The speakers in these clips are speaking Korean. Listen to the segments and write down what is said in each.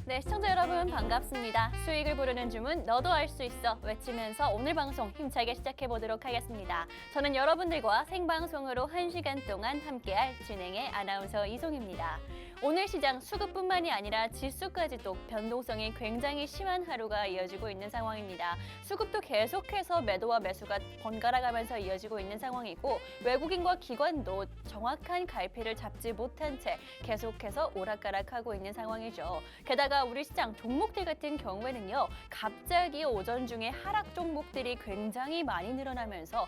네, 시청자 여러분 반갑습니다. 수익을 부르는 주문 너도 알 수 있어 외치면서 오늘 방송 힘차게 시작해 보도록 하겠습니다. 저는 여러분들과 생방송으로 1시간 동안 함께할 진행의 아나운서 이송입니다. 오늘 시장 수급뿐만이 아니라 지수까지도 변동성이 굉장히 심한 하루가 이어지고 있는 상황입니다. 수급도 계속해서 매도와 매수가 번갈아가면서 이어지고 있는 상황이고 외국인과 기관도 정확한 갈피를 잡지 못한 채 계속해서 오락가락하고 있는 상황이죠. 게다가 우리 시장 종목들 같은 경우에는요, 갑자기 오전 중에 하락 종목들이 굉장히 많이 늘어나면서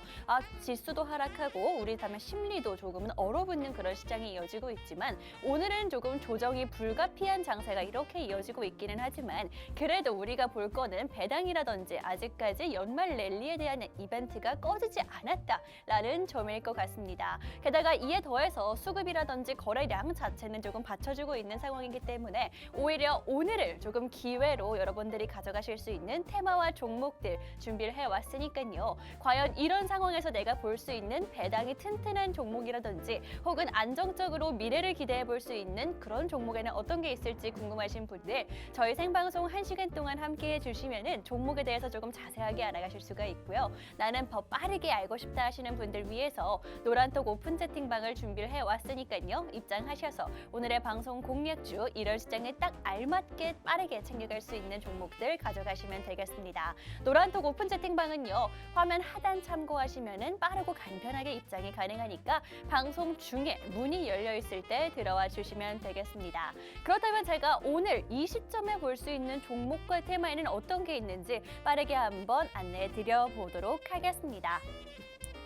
지수도 하락하고 우리 다음에 심리도 조금은 얼어붙는 그런 시장이 이어지고 있지만 오늘은 조금 조정이 불가피한 장세가 이렇게 이어지고 있기는 하지만 그래도 우리가 볼 거는 배당이라든지 아직까지 연말 랠리에 대한 이벤트가 꺼지지 않았다라는 점일 것 같습니다. 게다가 이에 더해서 수급이라든지 거래량 자체는 조금 받쳐주고 있는 상황이기 때문에 오히려 오늘을 조금 기회로 여러분들이 가져가실 수 있는 테마와 종목들 준비를 해왔으니까요. 과연 이런 상황에서 내가 볼 수 있는 배당이 튼튼한 종목이라든지 혹은 안정적으로 미래를 기대해 볼 수 있는 그런 종목에는 어떤 게 있을지 궁금하신 분들 저희 생방송 1시간 동안 함께해 주시면은 종목에 대해서 조금 자세하게 알아가실 수가 있고요. 나는 더 빠르게 알고 싶다 하시는 분들 위해서 노란톡 오픈 채팅방을 준비를 해왔으니까요. 입장하셔서 오늘의 방송 공략주 이런 시장에 딱 알맞게 빠르게 챙겨갈 수 있는 종목들 가져가시면 되겠습니다. 노란톡 오픈 채팅방은요. 화면 하단 참고하시면은 빠르고 간편하게 입장이 가능하니까 방송 중에 문이 열려 있을 때 들어와 주시면 되겠습니다. 그렇다면 제가 오늘 이 시점에 볼 수 있는 종목과 테마에는 어떤 게 있는지 빠르게 한번 안내해 드려 보도록 하겠습니다.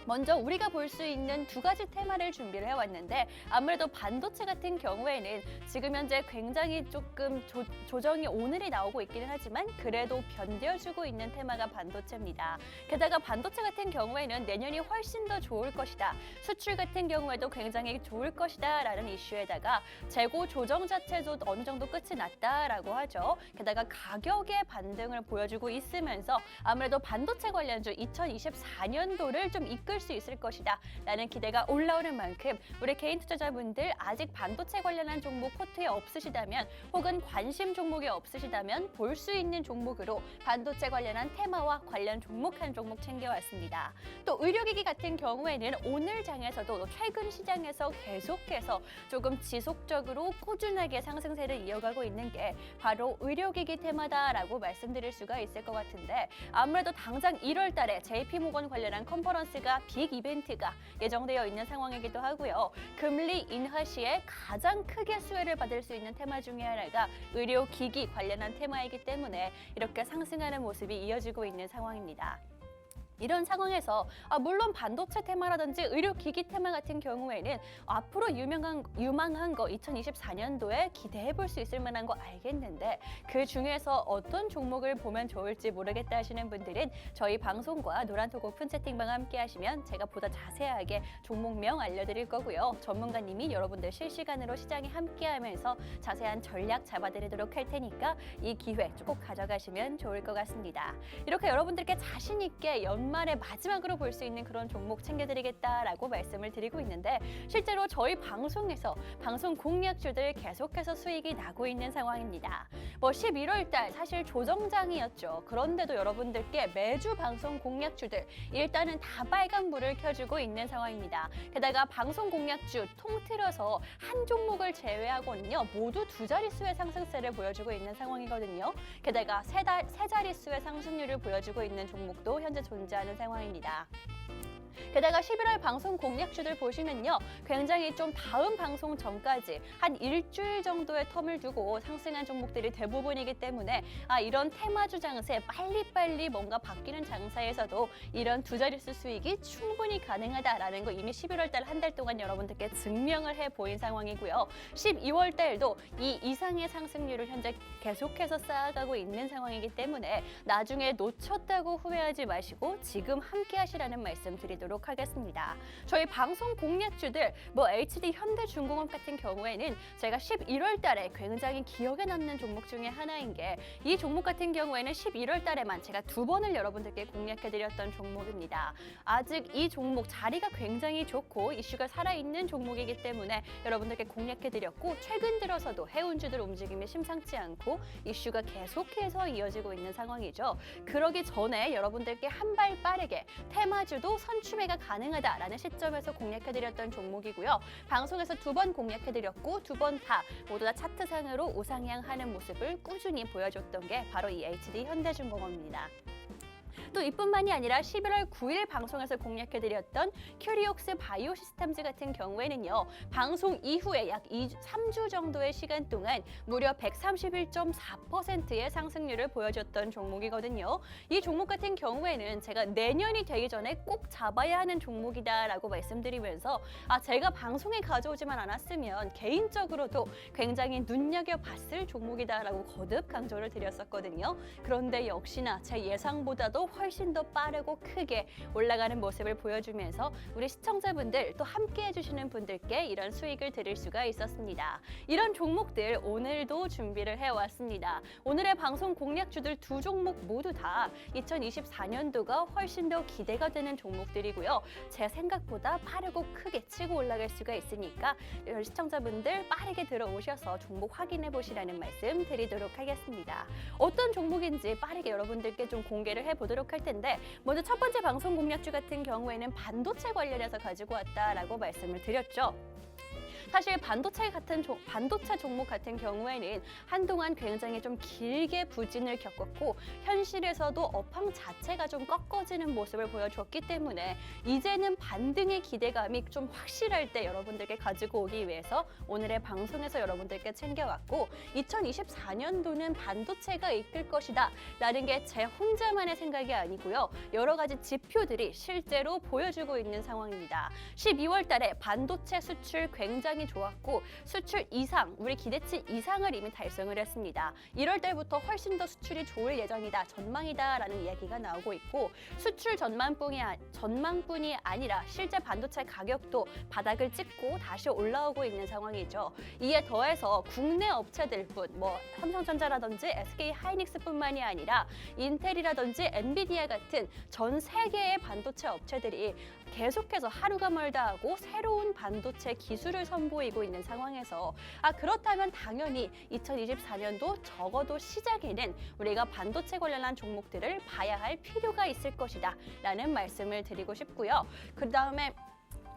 먼저 우리가 볼 수 있는 두 가지 테마를 준비를 해왔는데 아무래도 반도체 같은 경우에는 지금 현재 굉장히 조금 조정이 오늘이 나오고 있기는 하지만 그래도 견뎌주고 있는 테마가 반도체입니다. 게다가 반도체 같은 경우에는 내년이 훨씬 더 좋을 것이다. 수출 같은 경우에도 굉장히 좋을 것이다 라는 이슈에다가 재고 조정 자체도 어느 정도 끝이 났다라고 하죠. 게다가 가격의 반등을 보여주고 있으면서 아무래도 반도체 관련주 2024년도를 좀 이끌 수 있을 것이다 라는 기대가 올라오는 만큼 우리 개인 투자자분들 아직 반도체 관련한 종목 포트에 없으시다면 혹은 관심 종목이 없으시다면 볼 수 있는 종목으로 반도체 관련한 테마와 관련 종목 한 종목 챙겨왔습니다. 또 의료기기 같은 경우에는 오늘 장에서도 최근 시장에서 계속해서 조금 지속적으로 꾸준하게 상승세를 이어가고 있는 게 바로 의료기기 테마다라고 말씀드릴 수가 있을 것 같은데 아무래도 당장 1월 달에 JP모건 관련한 컨퍼런스가 빅 이벤트가 예정되어 있는 상황이기도 하고요. 금리 인하 시에 가장 크게 수혜를 받을 수 있는 테마 중에 하나가 의료기기 관련한 테마이기 때문에 이렇게 상승하는 모습이 이어지고 있는 상황입니다. 이런 상황에서 물론 반도체 테마라든지 의료기기 테마 같은 경우에는 앞으로 유망한 거 2024년도에 기대해 볼 수 있을 만한 거 알겠는데 그 중에서 어떤 종목을 보면 좋을지 모르겠다 하시는 분들은 저희 방송과 노란톡 오픈 채팅방 함께 하시면 제가 보다 자세하게 종목명 알려드릴 거고요. 전문가님이 여러분들 실시간으로 시장에 함께 하면서 자세한 전략 잡아드리도록 할 테니까 이 기회 꼭 가져가시면 좋을 것 같습니다. 이렇게 여러분들께 자신 있게 연말에 마지막으로 볼 수 있는 그런 종목 챙겨드리겠다라고 말씀을 드리고 있는데 실제로 저희 방송에서 방송 공략주들 계속해서 수익이 나고 있는 상황입니다. 11월 달 사실 조정장이었죠. 그런데도 여러분들께 매주 방송 공략주들 일단은 다 빨간불을 켜주고 있는 상황입니다. 게다가 방송 공략주 통틀어서 한 종목을 제외하고는요 모두 두 자릿수의 상승세를 보여주고 있는 상황이거든요. 게다가 세 자릿수의 상승률을 보여주고 있는 종목도 현재 존재하는 상황입니다. 게다가 11월 방송 공략주들 보시면요. 굉장히 좀 다음 방송 전까지 한 일주일 정도의 텀을 두고 상승한 종목들이 대부분이기 때문에 이런 테마주 장세 빨리빨리 뭔가 바뀌는 장사에서도 이런 두 자릿수 수익이 충분히 가능하다라는 거 이미 11월 달 한 달 동안 여러분들께 증명을 해 보인 상황이고요. 12월 달도 이 이상의 상승률을 현재 계속해서 쌓아가고 있는 상황이기 때문에 나중에 놓쳤다고 후회하지 마시고 지금 함께 하시라는 말씀 드리도록 드리도록 하겠습니다. 저희 방송 공략주들 HD 현대중공업 같은 경우에는 제가 11월 달에 굉장히 기억에 남는 종목 중에 하나인 게 이 종목 같은 경우에는 11월 달에만 제가 2번을 여러분들께 공략해드렸던 종목입니다. 아직 이 종목 자리가 굉장히 좋고 이슈가 살아있는 종목이기 때문에 여러분들께 공략해드렸고 최근 들어서도 해운주들 움직임이 심상치 않고 이슈가 계속해서 이어지고 있는 상황이죠. 그러기 전에 여러분들께 한 발 빠르게 테마주도 선추매가 가능하다라는 시점에서 공략해드렸던 종목이고요. 방송에서 2번 공략해드렸고 2번 다 모두 다 차트상으로 우상향하는 모습을 꾸준히 보여줬던 게 바로 이 HD 현대중공업입니다. 또 이뿐만이 아니라 11월 9일 방송에서 공략해드렸던 큐리옥스 바이오시스템즈 같은 경우에는요. 방송 이후에 약 3주 정도의 시간 동안 무려 131.4%의 상승률을 보여줬던 종목이거든요. 이 종목 같은 경우에는 제가 내년이 되기 전에 꼭 잡아야 하는 종목이다라고 말씀드리면서 제가 방송에 가져오지만 않았으면 개인적으로도 굉장히 눈여겨봤을 종목이다라고 거듭 강조를 드렸었거든요. 그런데 역시나 제 예상보다도 훨씬 더 빠르고 크게 올라가는 모습을 보여주면서 우리 시청자분들 또 함께 해주시는 분들께 이런 수익을 드릴 수가 있었습니다. 이런 종목들 오늘도 준비를 해왔습니다. 오늘의 방송 공략주들 2종목 모두 다 2024년도가 훨씬 더 기대가 되는 종목들이고요. 제 생각보다 빠르고 크게 치고 올라갈 수가 있으니까 시청자분들 빠르게 들어오셔서 종목 확인해 보시라는 말씀 드리도록 하겠습니다. 어떤 종목인지 빠르게 여러분들께 좀 공개를 해보도록 할 텐데 먼저 첫 번째 방송 공략주 같은 경우에는 반도체 관련해서 가지고 왔다라고 말씀을 드렸죠. 사실 반도체 종목 같은 경우에는 한동안 굉장히 좀 길게 부진을 겪었고 현실에서도 업황 자체가 좀 꺾어지는 모습을 보여줬기 때문에 이제는 반등의 기대감이 좀 확실할 때 여러분들께 가지고 오기 위해서 오늘의 방송에서 여러분들께 챙겨왔고 2024년도는 반도체가 이끌 것이다 라는 게 제 혼자만의 생각이 아니고요. 여러 가지 지표들이 실제로 보여주고 있는 상황입니다. 12월 달에 반도체 수출 굉장히 좋았고 수출 이상, 우리 기대치 이상을 이미 달성을 했습니다. 1월 달부터 훨씬 더 수출이 좋을 예정이다, 전망이다라는 이야기가 나오고 있고 수출 전망뿐이 아니라 실제 반도체 가격도 바닥을 찍고 다시 올라오고 있는 상황이죠. 이에 더해서 국내 업체들뿐 삼성전자라든지 SK하이닉스뿐만이 아니라 인텔이라든지 엔비디아 같은 전 세계의 반도체 업체들이 계속해서 하루가 멀다 하고 새로운 반도체 기술을 선보이고 있는 상황에서 그렇다면 당연히 2024년도 적어도 시작에는 우리가 반도체 관련한 종목들을 봐야 할 필요가 있을 것이다 라는 말씀을 드리고 싶고요.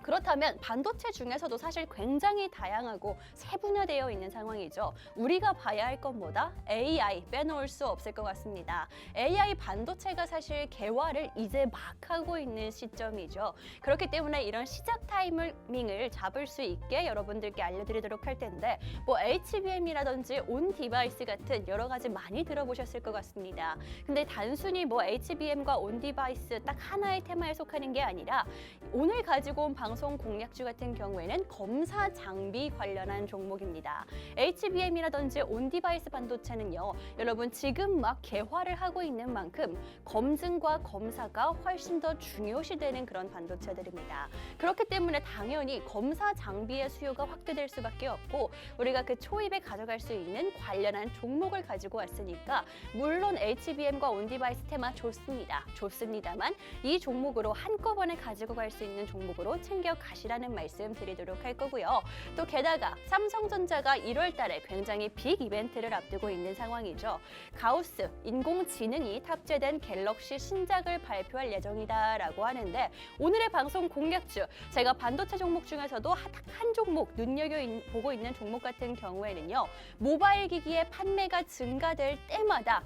그렇다면 반도체 중에서도 사실 굉장히 다양하고 세분화되어 있는 상황이죠. 우리가 봐야 할 건 뭐다? AI 빼놓을 수 없을 것 같습니다. AI 반도체가 사실 개화를 이제 막 하고 있는 시점이죠. 그렇기 때문에 이런 시작 타이밍을 잡을 수 있게 여러분들께 알려드리도록 할 텐데 HBM이라든지 온 디바이스 같은 여러 가지 많이 들어보셨을 것 같습니다. 근데 단순히 HBM과 온 디바이스 딱 하나의 테마에 속하는 게 아니라 오늘 가지고 온 방송 공략주 같은 경우에는 검사 장비 관련한 종목입니다. HBM이라든지 온디바이스 반도체는요. 여러분 지금 막 개화를 하고 있는 만큼 검증과 검사가 훨씬 더 중요시되는 그런 반도체들입니다. 그렇기 때문에 당연히 검사 장비의 수요가 확대될 수밖에 없고 우리가 그 초입에 가져갈 수 있는 관련한 종목을 가지고 왔으니까 물론 HBM과 온디바이스 테마 좋습니다만 이 종목으로 한꺼번에 가지고 갈 수 있는 종목으로 챙겨 가시라는 말씀 드리도록 할 거고요. 또 게다가 삼성전자가 1월 달에 굉장히 빅 이벤트를 앞두고 있는 상황이죠. 가우스 인공지능이 탑재된 갤럭시 신작을 발표할 예정이다라고 하는데 오늘의 방송 공략주 제가 반도체 종목 중에서도 한 종목 눈여겨보고 있는 종목 같은 경우에는요. 모바일 기기의 판매가 증가될 때마다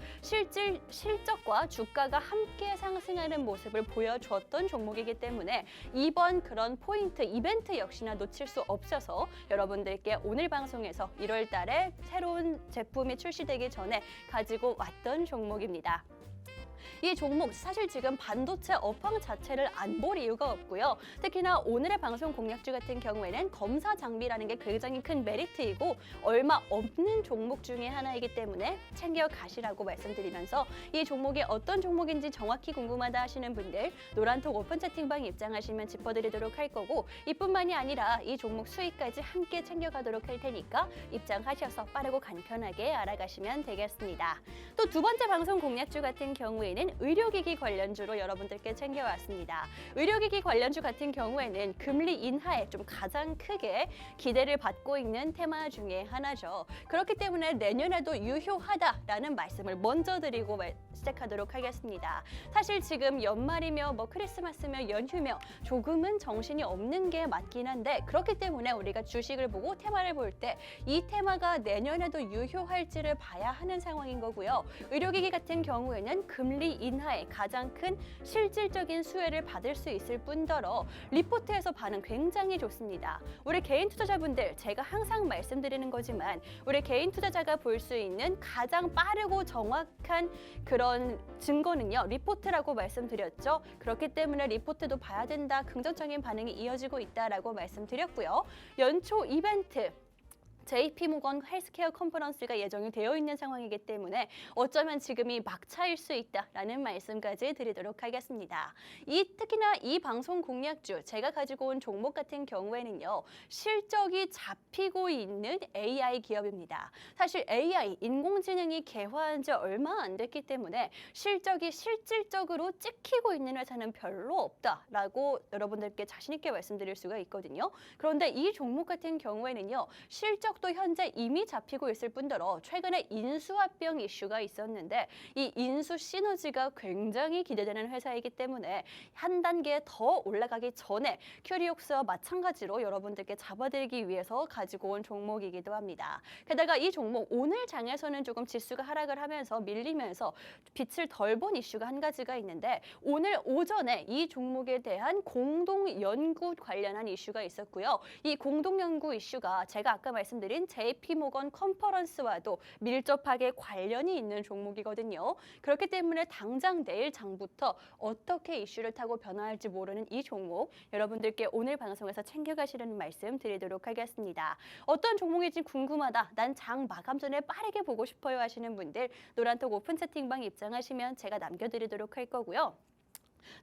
실적과 주가가 함께 상승하는 모습을 보여줬던 종목이기 때문에 이번 그런 포인트 이벤트 역시나 놓칠 수 없어서 여러분들께 오늘 방송에서 1월 달에 새로운 제품이 출시되기 전에 가지고 왔던 종목입니다. 이 종목 사실 지금 반도체 업황 자체를 안 볼 이유가 없고요. 특히나 오늘의 방송 공략주 같은 경우에는 검사 장비라는 게 굉장히 큰 메리트이고 얼마 없는 종목 중에 하나이기 때문에 챙겨 가시라고 말씀드리면서 이 종목이 어떤 종목인지 정확히 궁금하다 하시는 분들 노란톡 오픈 채팅방 입장하시면 짚어드리도록 할 거고 이뿐만이 아니라 이 종목 수익까지 함께 챙겨가도록 할 테니까 입장하셔서 빠르고 간편하게 알아가시면 되겠습니다. 또 두 번째 방송 공략주 같은 경우에는 의료기기 관련주로 여러분들께 챙겨왔습니다. 의료기기 관련주 같은 경우에는 금리 인하에 좀 가장 크게 기대를 받고 있는 테마 중에 하나죠. 그렇기 때문에 내년에도 유효하다라는 말씀을 먼저 드리고 시작하도록 하겠습니다. 사실 지금 연말이며 크리스마스며 연휴며 조금은 정신이 없는 게 맞긴 한데 그렇기 때문에 우리가 주식을 보고 테마를 볼 때 이 테마가 내년에도 유효할지를 봐야 하는 상황인 거고요. 의료기기 같은 경우에는 금리 인하에 가장 큰 실질적인 수혜를 받을 수 있을 뿐더러 리포트에서 반응 굉장히 좋습니다. 우리 개인 투자자분들 제가 항상 말씀드리는 거지만 우리 개인 투자자가 볼 수 있는 가장 빠르고 정확한 그런 증거는요. 리포트라고 말씀드렸죠. 그렇기 때문에 리포트도 봐야 된다. 긍정적인 반응이 이어지고 있다라고 말씀드렸고요. 연초 이벤트 JP모건 헬스케어 컨퍼런스가 예정이 되어 있는 상황이기 때문에 어쩌면 지금이 막차일 수 있다라는 말씀까지 드리도록 하겠습니다. 특히나 이 방송 공략주 제가 가지고 온 종목 같은 경우에는요. 실적이 잡히고 있는 AI 기업입니다. 사실 AI, 인공지능이 개화한 지 얼마 안 됐기 때문에 실적이 실질적으로 찍히고 있는 회사는 별로 없다라고 여러분들께 자신 있게 말씀드릴 수가 있거든요. 그런데 이 종목 같은 경우에는요. 실적도 현재 이미 잡히고 있을 뿐더러 최근에 인수합병 이슈가 있었는데 이 인수 시너지가 굉장히 기대되는 회사이기 때문에 한 단계 더 올라가기 전에 큐리옥스와 마찬가지로 여러분들께 잡아드리기 위해서 가지고 온 종목이기도 합니다. 게다가 이 종목 오늘 장에서는 조금 지수가 하락을 하면서 밀리면서 빛을 덜 본 이슈가 한 가지가 있는데 오늘 오전에 이 종목에 대한 공동 연구 관련한 이슈가 있었고요. 이 공동 연구 이슈가 제가 아까 말씀드린 JP모건 컨퍼런스와도 밀접하게 관련이 있는 종목이거든요. 그렇기 때문에 당장 내일 장부터 어떻게 이슈를 타고 변화할지 모르는 이 종목 여러분들께 오늘 방송에서 챙겨가시라는 말씀 드리도록 하겠습니다. 어떤 종목인지 궁금하다. 난 장 마감 전에 빠르게 보고 싶어요 하시는 분들 노란톡 오픈 채팅방 입장하시면 제가 남겨드리도록 할 거고요.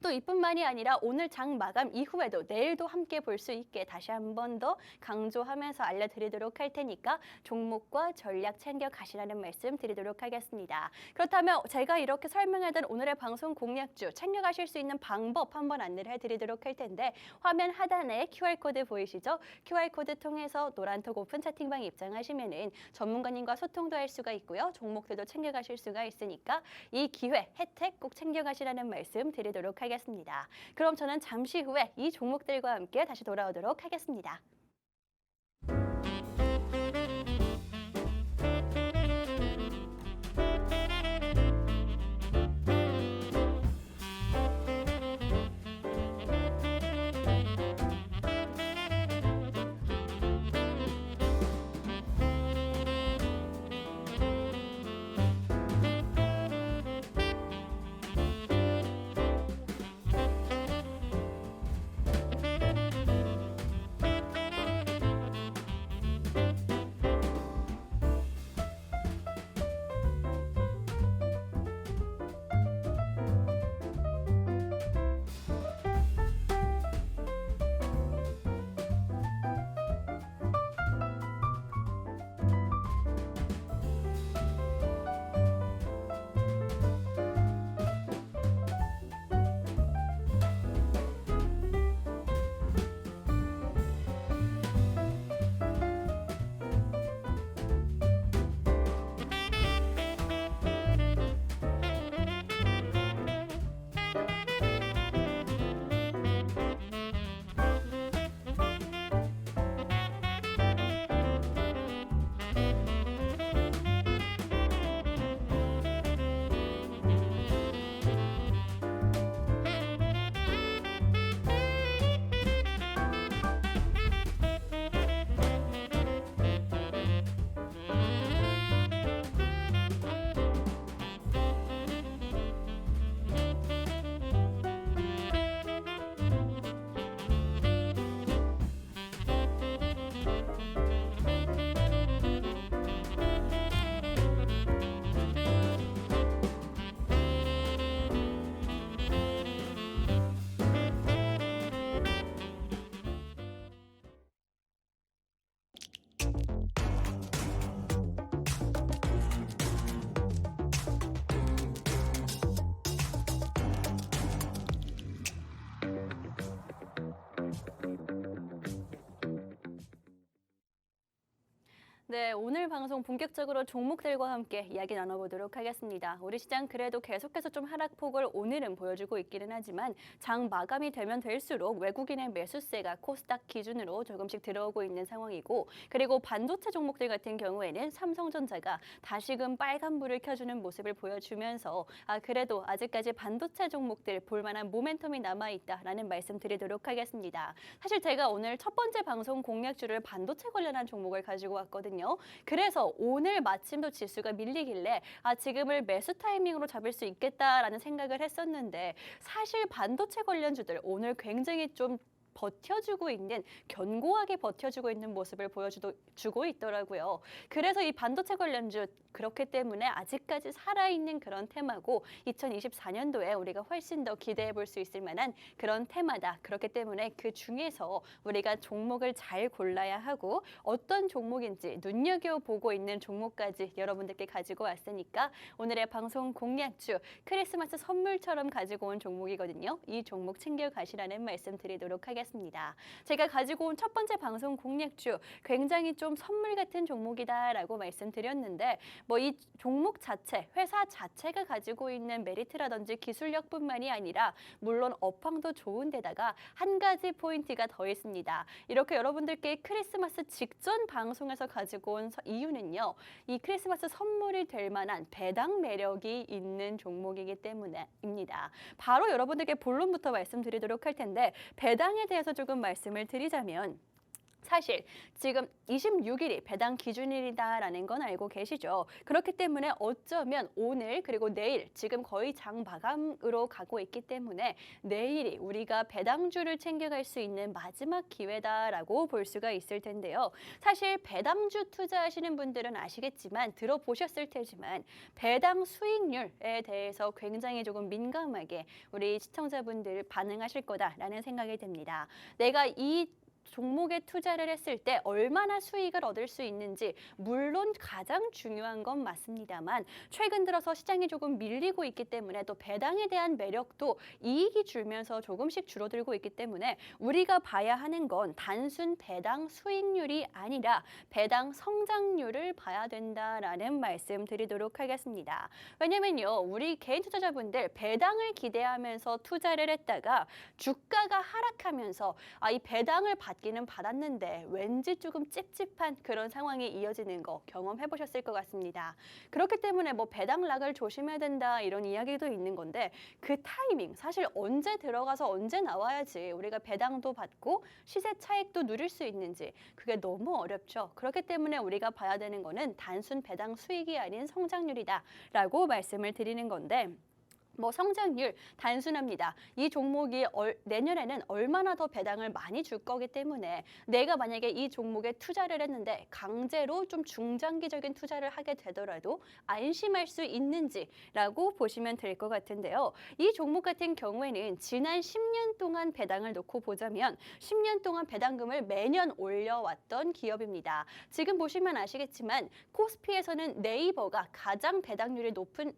또 이뿐만이 아니라 오늘 장 마감 이후에도 내일도 함께 볼 수 있게 다시 한 번 더 강조하면서 알려드리도록 할 테니까 종목과 전략 챙겨 가시라는 말씀 드리도록 하겠습니다. 그렇다면 제가 이렇게 설명하던 오늘의 방송 공략주 챙겨 가실 수 있는 방법 한번 안내를 해드리도록 할 텐데 화면 하단에 QR코드 보이시죠? QR코드 통해서 노란톡 오픈 채팅방 입장하시면은 전문가님과 소통도 할 수가 있고요. 종목들도 챙겨 가실 수가 있으니까 이 기회, 혜택 꼭 챙겨 가시라는 말씀 드리도록 하겠습니다. 그럼 저는 잠시 후에 이 종목들과 함께 다시 돌아오도록 하겠습니다. 네, 오늘 방송 본격적으로 종목들과 함께 이야기 나눠보도록 하겠습니다. 우리 시장 그래도 계속해서 좀 하락폭을 오늘은 보여주고 있기는 하지만 장 마감이 되면 될수록 외국인의 매수세가 코스닥 기준으로 조금씩 들어오고 있는 상황이고, 그리고 반도체 종목들 같은 경우에는 삼성전자가 다시금 빨간불을 켜주는 모습을 보여주면서 그래도 아직까지 반도체 종목들 볼만한 모멘텀이 남아있다라는 말씀 드리도록 하겠습니다. 사실 제가 오늘 첫 번째 방송 공략주를 반도체 관련한 종목을 가지고 왔거든요. 그래서 오늘 마침도 지수가 밀리길래 지금을 매수 타이밍으로 잡을 수 있겠다라는 생각을 했었는데, 사실 반도체 관련주들 오늘 굉장히 좀 버텨주고 있는, 견고하게 버텨주고 있는 모습을 보여주고 있더라고요. 그래서 이 반도체 관련주 그렇기 때문에 아직까지 살아있는 그런 테마고 2024년도에 우리가 훨씬 더 기대해 볼 수 있을 만한 그런 테마다. 그렇기 때문에 그 중에서 우리가 종목을 잘 골라야 하고 어떤 종목인지 눈여겨보고 있는 종목까지 여러분들께 가지고 왔으니까 오늘의 방송 공략주 크리스마스 선물처럼 가지고 온 종목이거든요. 이 종목 챙겨가시라는 말씀 드리도록 하겠습니다. 제가 가지고 온 첫 번째 방송 공략주 굉장히 좀 선물 같은 종목이다라고 말씀드렸는데, 뭐 이 종목 자체, 회사 자체가 가지고 있는 메리트라든지 기술력뿐만이 아니라 물론 업황도 좋은 데다가 한 가지 포인트가 더 있습니다. 이렇게 여러분들께 크리스마스 직전 방송에서 가지고 온 이유는요, 이 크리스마스 선물이 될 만한 배당 매력이 있는 종목이기 때문입니다. 바로 여러분들께 본론부터 말씀드리도록 할 텐데, 배당에 대해서 조금 말씀을 드리자면, 사실 지금 26일이 배당 기준일이다라는 건 알고 계시죠? 그렇기 때문에 어쩌면 오늘 그리고 내일, 지금 거의 장 마감으로 가고 있기 때문에 내일이 우리가 배당주를 챙겨갈 수 있는 마지막 기회다라고 볼 수가 있을 텐데요. 사실 배당주 투자하시는 분들은 아시겠지만, 들어보셨을 테지만 배당 수익률에 대해서 굉장히 조금 민감하게 우리 시청자분들 반응하실 거다라는 생각이 듭니다. 내가 이 종목에 투자를 했을 때 얼마나 수익을 얻을 수 있는지, 물론 가장 중요한 건 맞습니다만, 최근 들어서 시장이 조금 밀리고 있기 때문에 또 배당에 대한 매력도 이익이 줄면서 조금씩 줄어들고 있기 때문에 우리가 봐야 하는 건 단순 배당 수익률이 아니라 배당 성장률을 봐야 된다라는 말씀 드리도록 하겠습니다. 왜냐면요, 우리 개인 투자자분들 배당을 기대하면서 투자를 했다가 주가가 하락하면서 이 배당을 받기는 받았는데 왠지 조금 찝찝한 그런 상황이 이어지는 거 경험해 보셨을 것 같습니다. 그렇기 때문에 뭐 배당락을 조심해야 된다 이런 이야기도 있는 건데, 그 타이밍, 사실 언제 들어가서 언제 나와야지 우리가 배당도 받고 시세 차익도 누릴 수 있는지 그게 너무 어렵죠. 그렇기 때문에 우리가 봐야 되는 거는 단순 배당 수익이 아닌 성장률이다라고 말씀을 드리는 건데, 뭐 성장률 단순합니다. 이 종목이 내년에는 얼마나 더 배당을 많이 줄 거기 때문에 내가 만약에 이 종목에 투자를 했는데 강제로 좀 중장기적인 투자를 하게 되더라도 안심할 수 있는지라고 보시면 될 것 같은데요. 이 종목 같은 경우에는 지난 10년 동안 배당을 놓고 보자면 10년 동안 배당금을 매년 올려왔던 기업입니다. 지금 보시면 아시겠지만 코스피에서는 네이버가 가장 배당률이 높은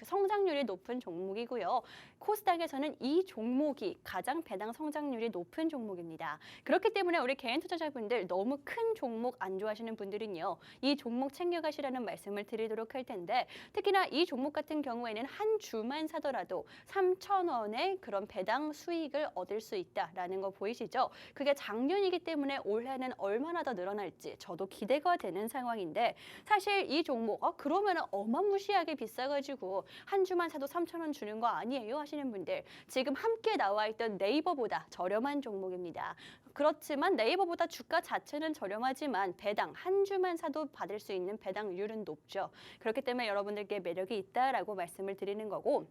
성장률이 높은 종목이고요. 코스닥에서는 이 종목이 가장 배당 성장률이 높은 종목입니다. 그렇기 때문에 우리 개인 투자자분들 너무 큰 종목 안 좋아하시는 분들은요, 이 종목 챙겨가시라는 말씀을 드리도록 할 텐데, 특히나 이 종목 같은 경우에는 한 주만 사더라도 3,000원의 그런 배당 수익을 얻을 수 있다라는 거 보이시죠? 그게 작년이기 때문에 올해는 얼마나 더 늘어날지 저도 기대가 되는 상황인데, 사실 이 종목 그러면 어마무시하게 비싸가지고 한 주만 사도 3,000원 주는 거 아니에요 하시는 분들, 지금 함께 나와 있던 네이버보다 저렴한 종목입니다. 그렇지만 네이버보다 주가 자체는 저렴하지만 배당 한 주만 사도 받을 수 있는 배당률은 높죠. 그렇기 때문에 여러분들께 매력이 있다라고 말씀을 드리는 거고,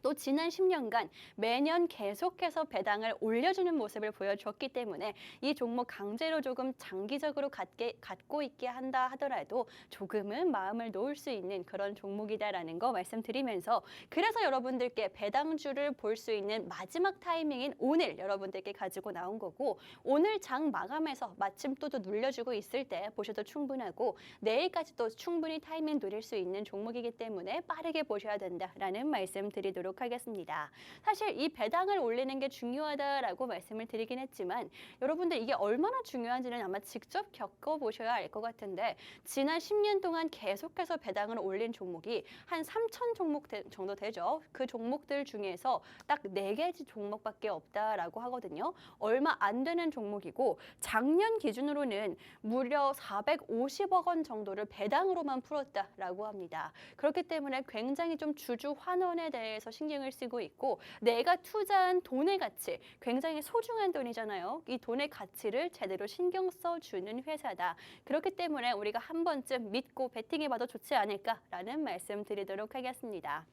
또 지난 10년간 매년 계속해서 배당을 올려주는 모습을 보여줬기 때문에 이 종목 강제로 조금 장기적으로 갖고 있게 한다 하더라도 조금은 마음을 놓을 수 있는 그런 종목이다라는 거 말씀드리면서, 그래서 여러분들께 배당주를 볼 수 있는 마지막 타이밍인 오늘 여러분들께 가지고 나온 거고, 오늘 장 마감해서 마침 또 눌려주고 있을 때 보셔도 충분하고 내일까지도 충분히 타이밍 노릴 수 있는 종목이기 때문에 빠르게 보셔야 된다라는 말씀 드리도록 보도록 하겠습니다. 사실 이 배당을 올리는 게 중요하다라고 말씀을 드리긴 했지만 여러분들 이게 얼마나 중요한지는 아마 직접 겪어보셔야 알 것 같은데 지난 10년 동안 계속해서 배당을 올린 종목이 한 3천 종목 정도 되죠. 그 종목들 중에서 딱 4개 종목밖에 없다라고 하거든요. 얼마 안 되는 종목이고 작년 기준으로는 무려 450억 원 정도를 배당으로만 풀었다라고 합니다. 그렇기 때문에 굉장히 좀 주주 환원에 대해서 신경을 쓰고 있고 내가 투자한 돈의 가치, 굉장히 소중한 돈이잖아요. 이 돈의 가치를 제대로 신경 써주는 회사다. 그렇기 때문에 우리가 한 번쯤 믿고 베팅해봐도 좋지 않을까라는 말씀 드리도록 하겠습니다.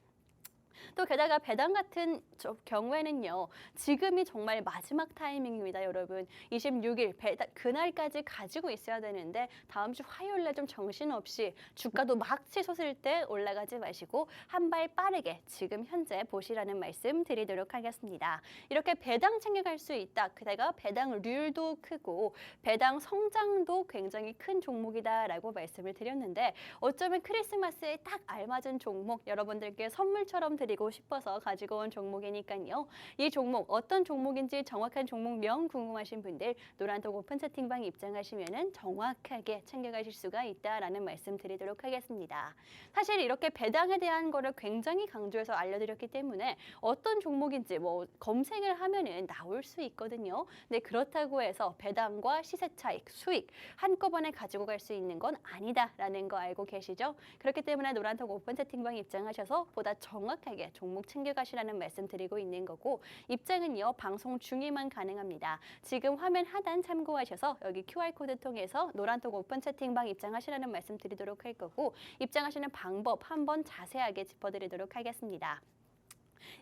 또 게다가 배당 같은 경우에는요. 지금이 정말 마지막 타이밍입니다, 여러분. 26일 배당 그날까지 가지고 있어야 되는데 다음 주 화요일에 좀 정신없이 주가도 막 치솟을 때 올라가지 마시고 한 발 빠르게 지금 현재 보시라는 말씀 드리도록 하겠습니다. 이렇게 배당 챙겨갈 수 있다. 게다가 배당률도 크고 배당 성장도 굉장히 큰 종목이다라고 말씀을 드렸는데 어쩌면 크리스마스에 딱 알맞은 종목 여러분들께 선물처럼 드리고 싶어서 가지고 온 종목이니까요. 이 종목 어떤 종목인지 정확한 종목명 궁금하신 분들 노란톡 오픈 채팅방 입장하시면은 정확하게 챙겨가실 수가 있다라는 말씀 드리도록 하겠습니다. 사실 이렇게 배당에 대한 거를 굉장히 강조해서 알려드렸기 때문에 어떤 종목인지 뭐 검색을 하면은 나올 수 있거든요. 근데 그렇다고 해서 배당과 시세 차익, 수익 한꺼번에 가지고 갈 수 있는 건 아니다라는 거 알고 계시죠? 그렇기 때문에 노란톡 오픈 채팅방 입장하셔서 보다 정확하게 종목 챙겨가시라는 말씀 드리고 있는 거고 입장은요. 방송 중에만 가능합니다. 지금 화면 하단 참고하셔서 여기 QR코드 통해서 노란톡 오픈 채팅방 입장하시라는 말씀 드리도록 할 거고 입장하시는 방법 한번 자세하게 짚어드리도록 하겠습니다.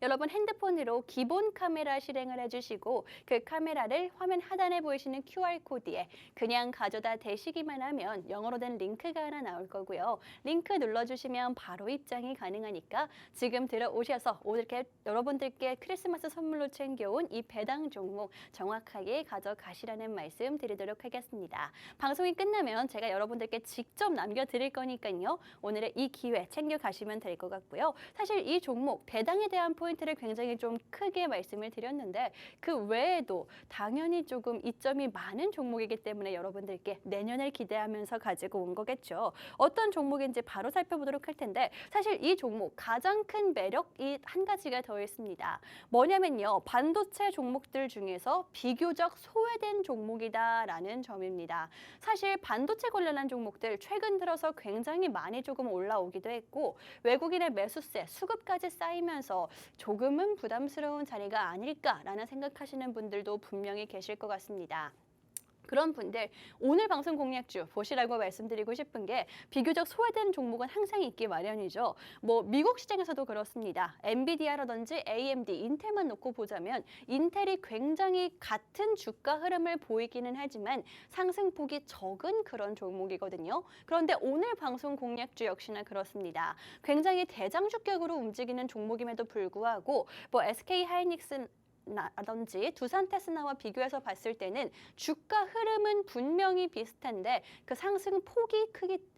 여러분 핸드폰으로 기본 카메라 실행을 해주시고 그 카메라를 화면 하단에 보이시는 QR코드에 그냥 가져다 대시기만 하면 영어로 된 링크가 하나 나올 거고요. 링크 눌러주시면 바로 입장이 가능하니까 지금 들어오셔서 오늘 여러분들께 크리스마스 선물로 챙겨온 이 배당 종목 정확하게 가져가시라는 말씀 드리도록 하겠습니다. 방송이 끝나면 제가 여러분들께 직접 남겨드릴 거니까요. 오늘의 이 기회 챙겨가시면 될 것 같고요. 사실 이 종목 배당에 대한 포인트를 굉장히 좀 크게 말씀을 드렸는데 그 외에도 당연히 조금 이점이 많은 종목이기 때문에 여러분들께 내년을 기대하면서 가지고 온 거겠죠. 어떤 종목인지 바로 살펴보도록 할 텐데 사실 이 종목 가장 큰 매력이 한 가지가 더 있습니다. 뭐냐면요. 반도체 종목들 중에서 비교적 소외된 종목이다라는 점입니다. 사실 반도체 관련한 종목들 최근 들어서 굉장히 많이 조금 올라오기도 했고 외국인의 매수세, 수급까지 쌓이면서 조금은 부담스러운 자리가 아닐까라는 생각하시는 분들도 분명히 계실 것 같습니다. 그런 분들 오늘 방송 공략주 보시라고 말씀드리고 싶은 게 비교적 소외된 종목은 항상 있기 마련이죠. 뭐 미국 시장에서도 그렇습니다. 엔비디아라든지 AMD, 인텔만 놓고 보자면 인텔이 굉장히 같은 주가 흐름을 보이기는 하지만 상승폭이 적은 그런 종목이거든요. 그런데 오늘 방송 공략주 역시나 그렇습니다. 굉장히 대장주격으로 움직이는 종목임에도 불구하고 뭐 SK하이닉스 라든지 두산테스나와 비교해서 봤을 때는 주가 흐름은 분명히 비슷한데 그 상승 폭이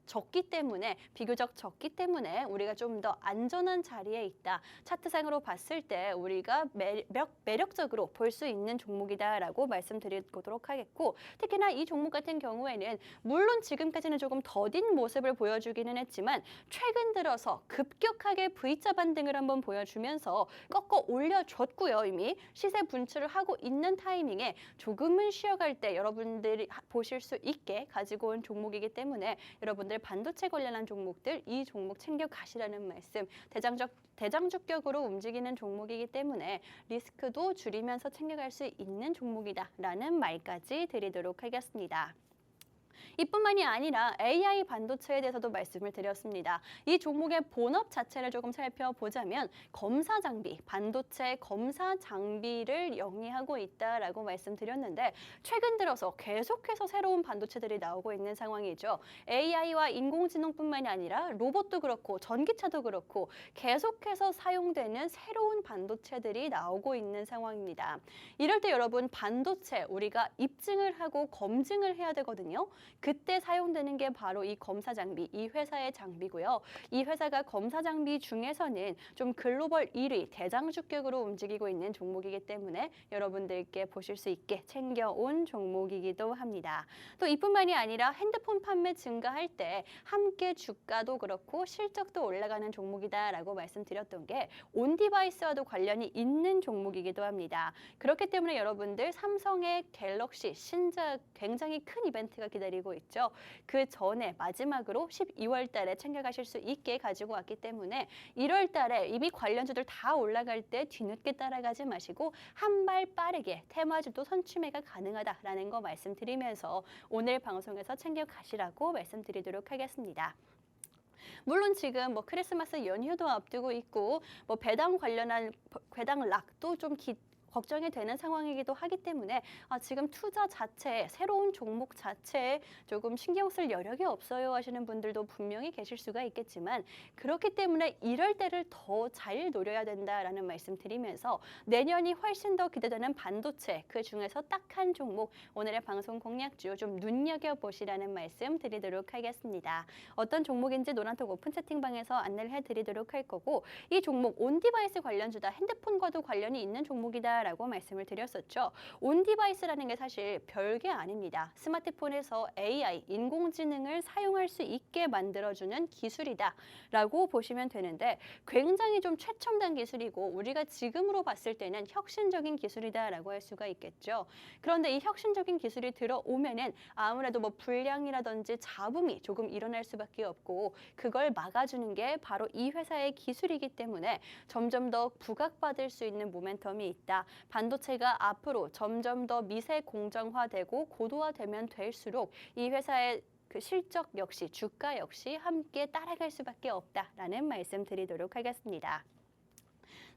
적기 때문에 비교적 적기 때문에 우리가 좀 더 안전한 자리에 있다. 차트상으로 봤을 때 우리가 매력적으로 볼 수 있는 종목이다라고 말씀드리도록 하겠고 특히나 이 종목 같은 경우에는 물론 지금까지는 조금 더딘 모습을 보여주기는 했지만 최근 들어서 급격하게 V자 반등을 한번 보여주면서 꺾어 올려줬고요. 이미 시세 분출을 하고 있는 타이밍에 조금은 쉬어갈 때 여러분들이 보실 수 있게 가지고 온 종목이기 때문에 여러분들 반도체 관련한 종목들 이 종목 챙겨 가시라는 말씀. 대장주격으로 움직이는 종목이기 때문에 리스크도 줄이면서 챙겨갈 수 있는 종목이다라는 말까지 드리도록 하겠습니다. 이뿐만이 아니라 AI 반도체에 대해서도 말씀을 드렸습니다. 이 종목의 본업 자체를 조금 살펴보자면 검사 장비, 반도체 검사 장비를 영위하고 있다라고 말씀드렸는데 최근 들어서 계속해서 새로운 반도체들이 나오고 있는 상황이죠. AI와 인공지능뿐만이 아니라 로봇도 그렇고 전기차도 그렇고 계속해서 사용되는 새로운 반도체들이 나오고 있는 상황입니다. 이럴 때 여러분 반도체 우리가 입증을 하고 검증을 해야 되거든요. 그때 사용되는 게 바로 이 검사 장비, 이 회사의 장비고요. 이 회사가 검사 장비 중에서는 좀 글로벌 1위 대장 주격으로 움직이고 있는 종목이기 때문에 여러분들께 보실 수 있게 챙겨온 종목이기도 합니다. 또 이뿐만이 아니라 핸드폰 판매 증가할 때 함께 주가도 그렇고 실적도 올라가는 종목이다라고 말씀드렸던 게 온디바이스와도 관련이 있는 종목이기도 합니다. 그렇기 때문에 여러분들 삼성의 갤럭시 신작 굉장히 큰 이벤트가 기다리고 있죠. 그 전에 마지막으로 12월 달에 챙겨가실 수 있게 가지고 왔기 때문에 1월 달에 이미 관련주들 다 올라갈 때 뒤늦게 따라가지 마시고 한 발 빠르게 테마주도 선취매가 가능하다라는 거 말씀드리면서 오늘 방송에서 챙겨가시라고 말씀드리도록 하겠습니다. 물론 지금 뭐 크리스마스 연휴도 앞두고 있고 뭐 배당 관련한 배당 락도 좀 걱정이 되는 상황이기도 하기 때문에 지금 투자 자체에 새로운 종목 자체에 조금 신경 쓸 여력이 없어요 하시는 분들도 분명히 계실 수가 있겠지만 그렇기 때문에 이럴 때를 더 잘 노려야 된다라는 말씀 드리면서 내년이 훨씬 더 기대되는 반도체 그 중에서 딱 한 종목 오늘의 방송 공략주 좀 눈여겨보시라는 말씀 드리도록 하겠습니다. 어떤 종목인지 노란톡 오픈 채팅방에서 안내를 해드리도록 할 거고 이 종목 온디바이스 관련주다 핸드폰과도 관련이 있는 종목이다 라고 말씀을 드렸었죠. 온디바이스라는 게 사실 별게 아닙니다. 스마트폰에서 AI, 인공지능을 사용할 수 있게 만들어주는 기술이다 라고 보시면 되는데 굉장히 좀 최첨단 기술이고 우리가 지금으로 봤을 때는 혁신적인 기술이다 라고 할 수가 있겠죠. 그런데 이 혁신적인 기술이 들어오면은 아무래도 뭐 불량이라든지 잡음이 조금 일어날 수밖에 없고 그걸 막아주는 게 바로 이 회사의 기술이기 때문에 점점 더 부각받을 수 있는 모멘텀이 있다. 반도체가 앞으로 점점 더 미세 공정화되고 고도화되면 될수록 이 회사의 그 실적 역시 주가 역시 함께 따라갈 수밖에 없다라는 말씀 드리도록 하겠습니다.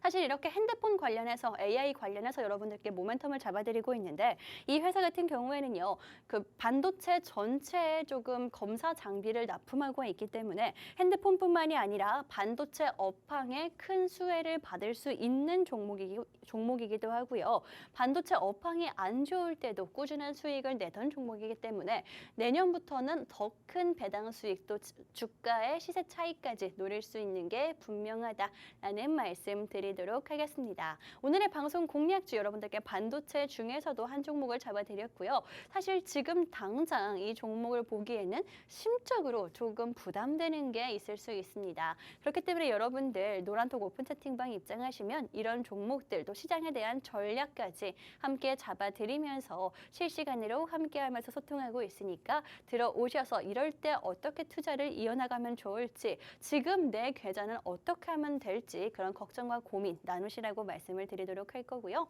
사실 이렇게 핸드폰 관련해서 AI 관련해서 여러분들께 모멘텀을 잡아드리고 있는데 이 회사 같은 경우에는요. 그 반도체 전체에 조금 검사 장비를 납품하고 있기 때문에 핸드폰뿐만이 아니라 반도체 업황에 큰 수혜를 받을 수 있는 종목이기도 하고요. 반도체 업황이 안 좋을 때도 꾸준한 수익을 내던 종목이기 때문에 내년부터는 더 큰 배당 수익도 주가의 시세 차이까지 노릴 수 있는 게 분명하다라는 말씀 드리도록 하겠습니다. 오늘의 방송 공략주 여러분들께 반도체 중에서도 한 종목을 잡아드렸고요. 사실 지금 당장 이 종목을 보기에는 심적으로 조금 부담되는 게 있을 수 있습니다. 그렇기 때문에 여러분들 노란톡 오픈 채팅방 입장하시면 이런 종목들 또 시장에 대한 전략까지 함께 잡아드리면서 실시간으로 함께하면서 소통하고 있으니까 들어오셔서 이럴 때 어떻게 투자를 이어나가면 좋을지 지금 내 계좌는 어떻게 하면 될지 그런 걱정과 고민 나누시라고 말씀을 드리도록 할 거고요.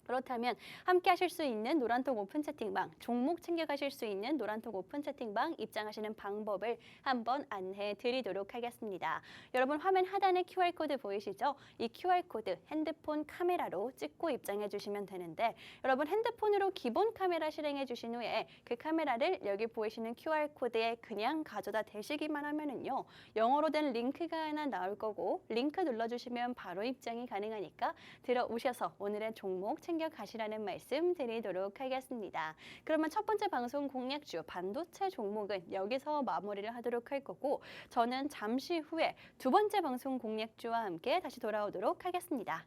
그렇다면 함께 하실 수 있는 노란톡 오픈 채팅방, 종목 챙겨가실 수 있는 노란톡 오픈 채팅방 입장하시는 방법을 한번 안내해 드리도록 하겠습니다. 여러분 화면 하단에 QR코드 보이시죠? 이 QR코드 핸드폰 카메라로 찍고 입장해 주시면 되는데 여러분 핸드폰으로 기본 카메라 실행해 주신 후에 그 카메라를 여기 보이시는 QR코드에 그냥 가져다 대시기만 하면은요. 영어로 된 링크가 하나 나올 거고 링크 눌러주시면 바로 입장이 가능하니까 들어오셔서 오늘의 종목 챙겨가시라는 말씀 드리도록 하겠습니다. 그러면 첫 번째 방송 공략주 반도체 종목은 여기서 마무리를 하도록 할 거고 저는 잠시 후에 두 번째 방송 공략주와 함께 다시 돌아오도록 하겠습니다.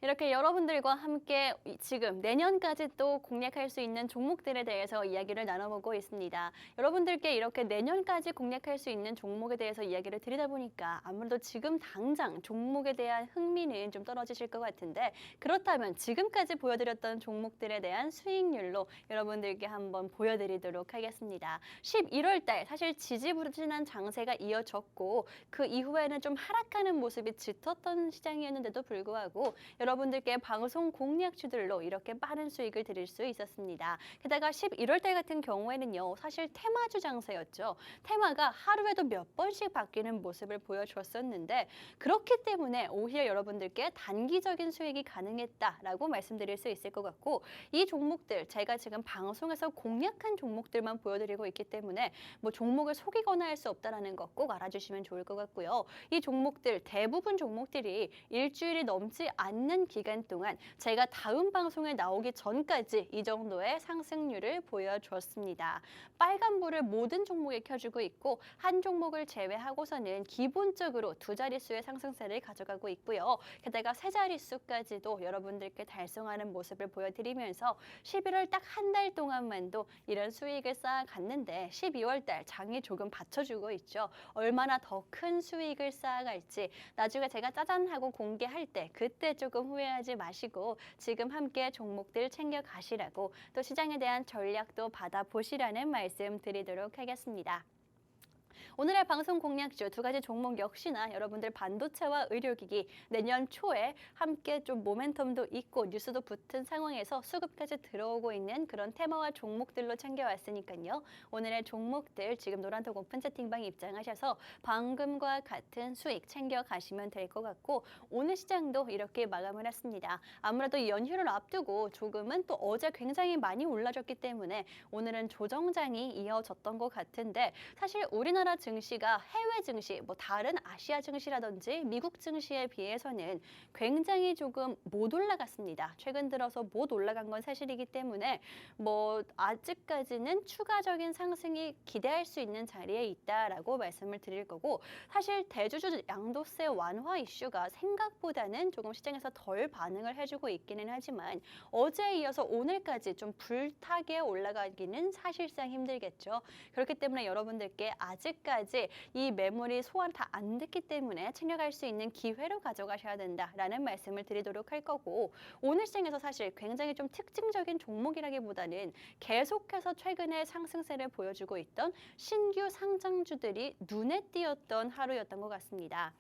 이렇게 여러분들과 함께 지금 내년까지 또 공략할 수 있는 종목들에 대해서 이야기를 나눠보고 있습니다. 여러분들께 이렇게 내년까지 공략할 수 있는 종목에 대해서 이야기를 드리다 보니까 아무래도 지금 당장 종목에 대한 흥미는 좀 떨어지실 것 같은데, 그렇다면 지금까지 보여드렸던 종목들에 대한 수익률로 여러분들께 한번 보여드리도록 하겠습니다. 11월 달 사실 지지부진한 장세가 이어졌고 그 이후에는 좀 하락하는 모습이 짙었던 시장이었는데도 불구하고 여러분들께 방송 공략주들로 이렇게 빠른 수익을 드릴 수 있었습니다. 게다가 11월 달 같은 경우에는요, 사실 테마주 장세였죠. 테마가 하루에도 몇 번씩 바뀌는 모습을 보여줬었는데, 그렇기 때문에 오히려 여러분들께 단기적인 수익이 가능했다라고 말씀드릴 수 있을 것 같고, 이 종목들 제가 지금 방송에서 공략한 종목들만 보여드리고 있기 때문에 뭐 종목을 속이거나 할 수 없다는 거 꼭 알아주시면 좋을 것 같고요. 이 종목들 대부분 종목들이 일주일이 넘지 않는 기간 동안 제가 다음 방송에 나오기 전까지 이 정도의 상승률을 보여줬습니다. 빨간불을 모든 종목에 켜주고 있고 한 종목을 제외하고서는 기본적으로 두 자릿수의 상승세를 가져가고 있고요. 게다가 세 자릿수까지도 여러분들께 달성하는 모습을 보여드리면서 11월 딱 한 달 동안만도 이런 수익을 쌓아갔는데 12월 달 장이 조금 받쳐주고 있죠. 얼마나 더 큰 수익을 쌓아갈지 나중에 제가 짜잔 하고 공개할 때 그때 조금 후회하지 마시고 지금 함께 종목들 챙겨가시라고 또 시장에 대한 전략도 받아보시라는 말씀 드리도록 하겠습니다. 오늘의 방송 공략주 두 가지 종목 역시나 여러분들 반도체와 의료기기 내년 초에 함께 좀 모멘텀도 있고 뉴스도 붙은 상황에서 수급까지 들어오고 있는 그런 테마와 종목들로 챙겨왔으니까요. 오늘의 종목들 지금 노란톡 오픈 채팅방에 입장하셔서 방금과 같은 수익 챙겨가시면 될 것 같고 오늘 시장도 이렇게 마감을 했습니다. 아무래도 연휴를 앞두고 조금은 또 어제 굉장히 많이 올라졌기 때문에 오늘은 조정장이 이어졌던 것 같은데 사실 우리나라 증시가 해외 증시, 뭐 다른 아시아 증시라든지 미국 증시에 비해서는 굉장히 조금 못 올라갔습니다. 최근 들어서 못 올라간 건 사실이기 때문에 뭐 아직까지는 추가적인 상승이 기대할 수 있는 자리에 있다라고 말씀을 드릴 거고 사실 대주주 양도세 완화 이슈가 생각보다는 조금 시장에서 덜 반응을 해주고 있기는 하지만 어제에 이어서 오늘까지 좀 불타게 올라가기는 사실상 힘들겠죠. 그렇기 때문에 여러분들께 아직까지 이 매물이 소화를 다 안 됐기 때문에 챙겨갈 수 있는 기회로 가져가셔야 된다라는 말씀을 드리도록 할 거고 오늘 시장에서 사실 굉장히 좀 특징적인 종목이라기보다는 계속해서 최근에 상승세를 보여주고 있던 신규 상장주들이 눈에 띄었던 하루였던 것 같습니다.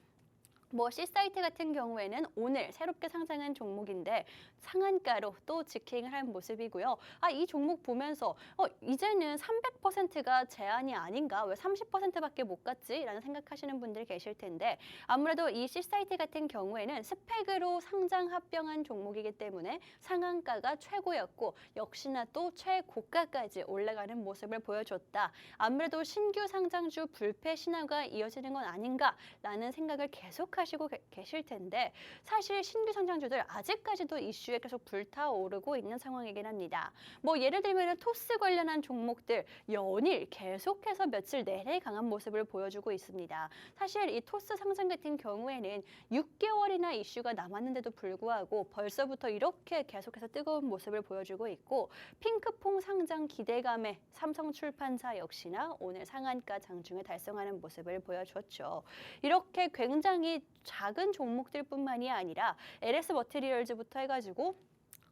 뭐 C사이트 같은 경우에는 오늘 새롭게 상장한 종목인데 상한가로 또 직행을 한 모습이고요. 이 종목 보면서 이제는 300%가 제한이 아닌가? 왜 30%밖에 못 갔지? 라는 생각하시는 분들이 계실 텐데 아무래도 이 C사이트 같은 경우에는 스펙으로 상장 합병한 종목이기 때문에 상한가가 최고였고 역시나 또 최고가까지 올라가는 모습을 보여줬다. 아무래도 신규 상장주 불패 신화가 이어지는 건 아닌가라는 생각을 계속 하시고 계실 텐데 사실 신규 상장주들 아직까지도 이슈에 계속 불타오르고 있는 상황이긴 합니다. 뭐 예를 들면 토스 관련한 종목들 연일 계속해서 며칠 내내 강한 모습을 보여주고 있습니다. 사실 이 토스 상장 같은 경우에는 6개월이나 이슈가 남았는데도 불구하고 벌써부터 이렇게 계속해서 뜨거운 모습을 보여주고 있고 핑크퐁 상장 기대감에 삼성출판사 역시나 오늘 상한가 장중에 달성하는 모습을 보여줬죠. 이렇게 굉장히 작은 종목들뿐만이 아니라 LS 머티리얼즈부터 해가지고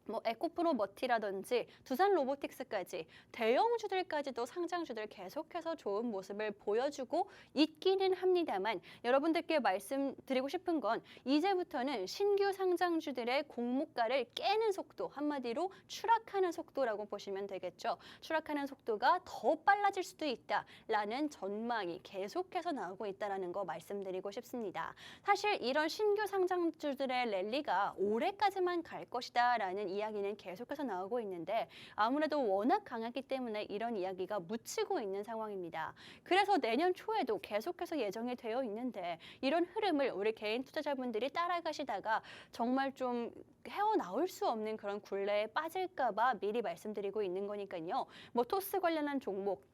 뭐 에코프로 머티라든지 두산 로보틱스까지 대형주들까지도 상장주들 계속해서 좋은 모습을 보여주고 있기는 합니다만 여러분들께 말씀드리고 싶은 건 이제부터는 신규 상장주들의 공모가를 깨는 속도 한마디로 추락하는 속도라고 보시면 되겠죠. 추락하는 속도가 더 빨라질 수도 있다라는 전망이 계속해서 나오고 있다는 거 말씀드리고 싶습니다. 사실 이런 신규 상장주들의 랠리가 올해까지만 갈 것이다라는 이야기는 계속해서 나오고 있는데 아무래도 워낙 강하기 때문에 이런 이야기가 묻히고 있는 상황입니다. 그래서 내년 초에도 계속해서 예정이 되어 있는데 이런 흐름을 우리 개인 투자자분들이 따라가시다가 정말 좀 헤어나올 수 없는 그런 굴레에 빠질까 봐 미리 말씀드리고 있는 거니까요. 뭐 토스 관련한 종목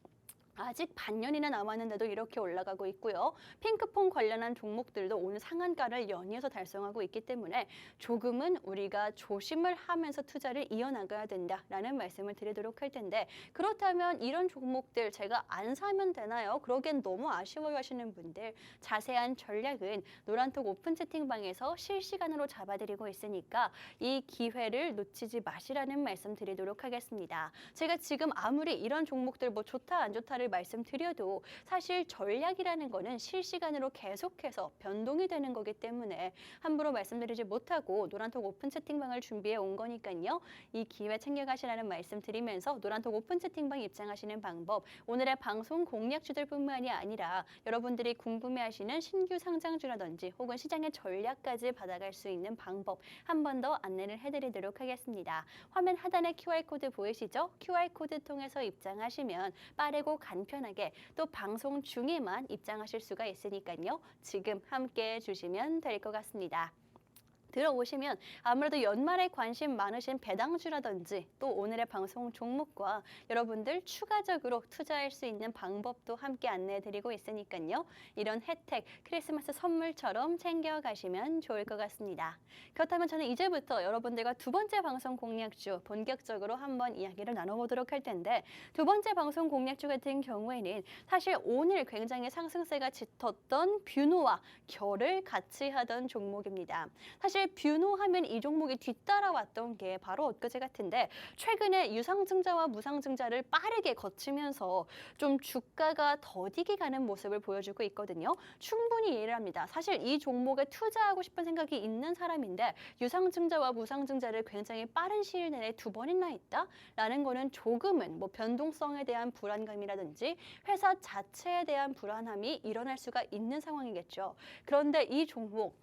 아직 반년이나 남았는데도 이렇게 올라가고 있고요. 핑크퐁 관련한 종목들도 오늘 상한가를 연이어서 달성하고 있기 때문에 조금은 우리가 조심을 하면서 투자를 이어나가야 된다라는 말씀을 드리도록 할 텐데, 그렇다면 이런 종목들 제가 안 사면 되나요? 그러기엔 너무 아쉬워요 하시는 분들, 자세한 전략은 노란톡 오픈 채팅방에서 실시간으로 잡아드리고 있으니까 이 기회를 놓치지 마시라는 말씀 드리도록 하겠습니다. 제가 지금 아무리 이런 종목들 뭐 좋다 안 좋다를 말씀드려도 사실 전략이라는 거는 실시간으로 계속해서 변동이 되는 거기 때문에 함부로 말씀드리지 못하고 노란톡 오픈 채팅방을 준비해 온 거니까요. 이 기회 챙겨가시라는 말씀 드리면서 노란톡 오픈 채팅방 입장하시는 방법, 오늘의 방송 공략주들뿐만이 아니라 여러분들이 궁금해하시는 신규 상장주라든지 혹은 시장의 전략까지 받아갈 수 있는 방법 한 번 더 안내를 해드리도록 하겠습니다. 화면 하단에 QR코드 보이시죠? QR코드 통해서 입장하시면 빠르고 간편하게 또 방송 중에만 입장하실 수가 있으니까요. 지금 함께 해주시면 될 것 같습니다. 들어오시면 아무래도 연말에 관심 많으신 배당주라든지 또 오늘의 방송 종목과 여러분들 추가적으로 투자할 수 있는 방법도 함께 안내해드리고 있으니까요. 이런 혜택, 크리스마스 선물처럼 챙겨가시면 좋을 것 같습니다. 그렇다면 저는 이제부터 여러분들과 두 번째 방송 공략주 본격적으로 한번 이야기를 나눠보도록 할 텐데, 두 번째 방송 공략주 같은 경우에는 사실 오늘 굉장히 상승세가 짙었던 뷰노와 결을 같이 하던 종목입니다. 사실 뷰노 하면 이 종목이 뒤따라왔던 게 바로 엊그제 같은데, 최근에 유상증자와 무상증자를 빠르게 거치면서 좀 주가가 더디게 가는 모습을 보여주고 있거든요. 충분히 이해를 합니다. 사실 이 종목에 투자하고 싶은 생각이 있는 사람인데 유상증자와 무상증자를 굉장히 빠른 시일 내에 두 번이나 했다라는 거는 조금은 뭐 변동성에 대한 불안감이라든지 회사 자체에 대한 불안함이 일어날 수가 있는 상황이겠죠. 그런데 이 종목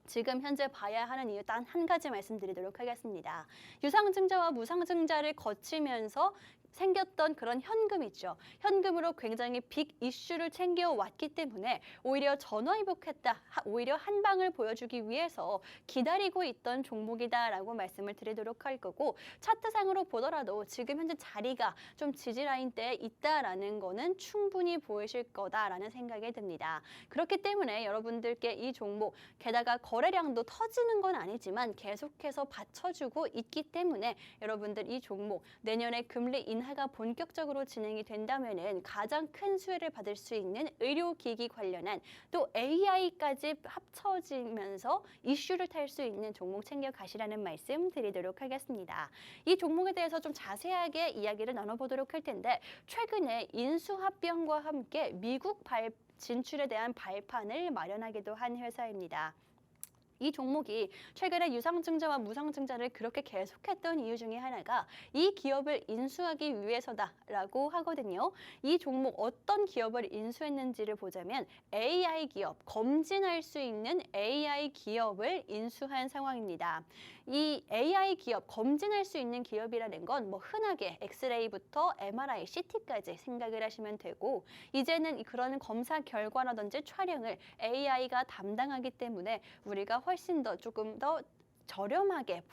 지금 현재 봐야 하는 이유 단 한 가지 말씀드리도록 하겠습니다. 유상증자와 무상증자를 거치면서 생겼던 그런 현금 있죠. 현금으로 굉장히 빅 이슈를 챙겨왔기 때문에 오히려 전화위복했다, 오히려 한 방을 보여주기 위해서 기다리고 있던 종목이다라고 말씀을 드리도록 할 거고, 차트상으로 보더라도 지금 현재 자리가 좀 지지라인대에 있다라는 거는 충분히 보이실 거다라는 생각이 듭니다. 그렇기 때문에 여러분들께 이 종목, 게다가 거래량도 터지는 건 아니지만 계속해서 받쳐주고 있기 때문에 여러분들 이 종목 내년에 금리 인하가 본격적으로 진행이 된다면은 가장 큰 수혜를 받을 수 있는 의료기기 관련한 또 AI까지 합쳐지면서 이슈를 탈 수 있는 종목 챙겨 가시라는 말씀 드리도록 하겠습니다. 이 종목에 대해서 좀 자세하게 이야기를 나눠보도록 할 텐데, 최근에 인수합병과 함께 미국 진출에 대한 발판을 마련하기도 한 회사입니다. 이 종목이 최근에 유상증자와 무상증자를 그렇게 계속했던 이유 중에 하나가 이 기업을 인수하기 위해서다라고 하거든요. 이 종목 어떤 기업을 인수했는지를 보자면 AI 기업, 검진할 수 있는 AI 기업을 인수한 상황입니다. 이 AI 기업, 검진할 수 있는 기업이라는 건 뭐 흔하게 엑스레이부터 MRI, CT까지 생각을 하시면 되고, 이제는 그런 검사 결과라든지 촬영을 AI가 담당하기 때문에 우리가 훨씬 더 조금 더 저렴하게